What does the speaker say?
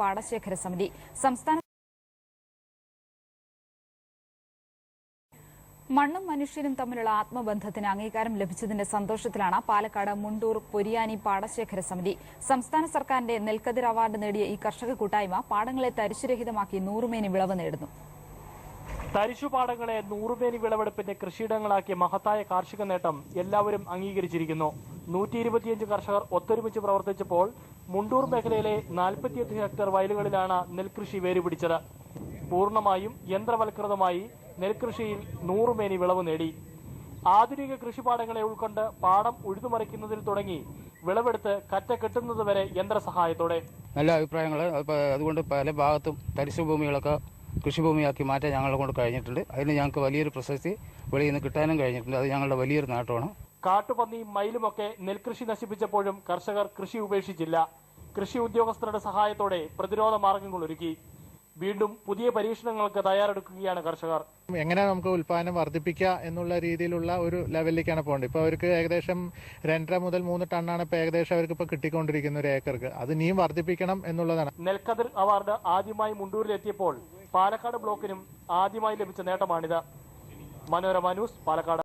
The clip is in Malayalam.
പാടശേഖര സമിതി സംസ്ഥാന മണ്ണും മനുഷ്യരും തമ്മിലുള്ള ആത്മബന്ധത്തിന് അംഗീകാരം ലഭിച്ചതിന്റെ സന്തോഷത്തിലാണ് പാലക്കാട് മുണ്ടൂർ പൊരിയാനി പാടശേഖര സമിതി. സംസ്ഥാന സർക്കാരിന്റെ നെൽക്കതിർ അവാർഡ് നേടിയ ഈ കർഷക കൂട്ടായ്മ പാടങ്ങളെ തരിശുരഹിതമാക്കി നൂറുമേനി വിളവ് നേടുന്നു. തരിശുപാടങ്ങളെ നൂറുമേനി വിളവെടുപ്പിന്റെ കൃഷിയിടങ്ങളാക്കിയ മഹത്തായ കാർഷിക നേട്ടം എല്ലാവരും അംഗീകരിച്ചിരിക്കുന്നു. 125 കർഷകർ ഒത്തൊരുമിച്ച് പ്രവർത്തിച്ചപ്പോൾ മുണ്ടൂർ മേഖലയിലെ 48 ഹെക്ടർ വയലുകളിലാണ് നെൽകൃഷി വേരുപിടിച്ചത്. പൂർണ്ണമായും യന്ത്രവൽകൃതമായി നെൽകൃഷിയിൽ നൂറുമേനി വിളവ് നേടി. ആധുനിക കൃഷിപാടങ്ങളെ ഉൾക്കൊണ്ട് പാടം ഉഴുതുമറിക്കുന്നതിൽ തുടങ്ങി വിളവെടുത്ത് കറ്റ കെട്ടുന്നതുവരെ യന്ത്രസഹായത്തോടെ. നല്ല അഭിപ്രായങ്ങൾ. അതുകൊണ്ട് പല ഭാഗത്തും തരിശുഭൂമികളൊക്കെ കൃഷിഭൂമിയാക്കി മാറ്റാൻ ഞങ്ങളെ കൊണ്ട് കഴിഞ്ഞിട്ടുണ്ട്. അതിന് ഞങ്ങൾക്ക് വലിയൊരു പ്രശസ്തി വെളിയിൽ നിന്ന് കിട്ടാനും കഴിഞ്ഞിട്ടുണ്ട്. അത് ഞങ്ങളുടെ വലിയൊരു നേട്ടമാണ്. കാട്ടുപന്നിയും മയിലുമൊക്കെ നെൽകൃഷി നശിപ്പിച്ചപ്പോഴും കർഷകർ കൃഷി ഉപേക്ഷിച്ചില്ല. കൃഷി ഉദ്യോഗസ്ഥരുടെ സഹായത്തോടെ പ്രതിരോധ മാർഗങ്ങൾ ഒരുക്കി. വീണ്ടും പുതിയ പരീക്ഷണങ്ങൾക്ക് തയ്യാറെടുക്കുകയാണ് കർഷകർ. എങ്ങനെ നമുക്ക് ഉൽപാദനം വർദ്ധിപ്പിക്കുക എന്നുള്ള രീതിയിലുള്ള ഒരു ലെവലിലേക്കാണ് പോകേണ്ടത്. ഇപ്പോൾ അവർക്ക് ഏകദേശം 2.5 മുതൽ 3 ടണ്ണാണ് ഇപ്പോൾ ഏകദേശം അവർക്ക് ഇപ്പോൾ കിട്ടിക്കൊണ്ടിരിക്കുന്ന ഒരു ഏക്കർക്ക്. അത് ഇനിയും വർദ്ധിപ്പിക്കണം എന്നുള്ളതാണ്. നെൽക്കതിർ അവാർഡ് ആദ്യമായി മുണ്ടൂരിലെത്തിയപ്പോൾ പാലക്കാട് ബ്ലോക്കിനും ആദ്യമായി ലഭിച്ച നേട്ടമാണിത്. മനോരമ ന്യൂസ്, പാലക്കാട്.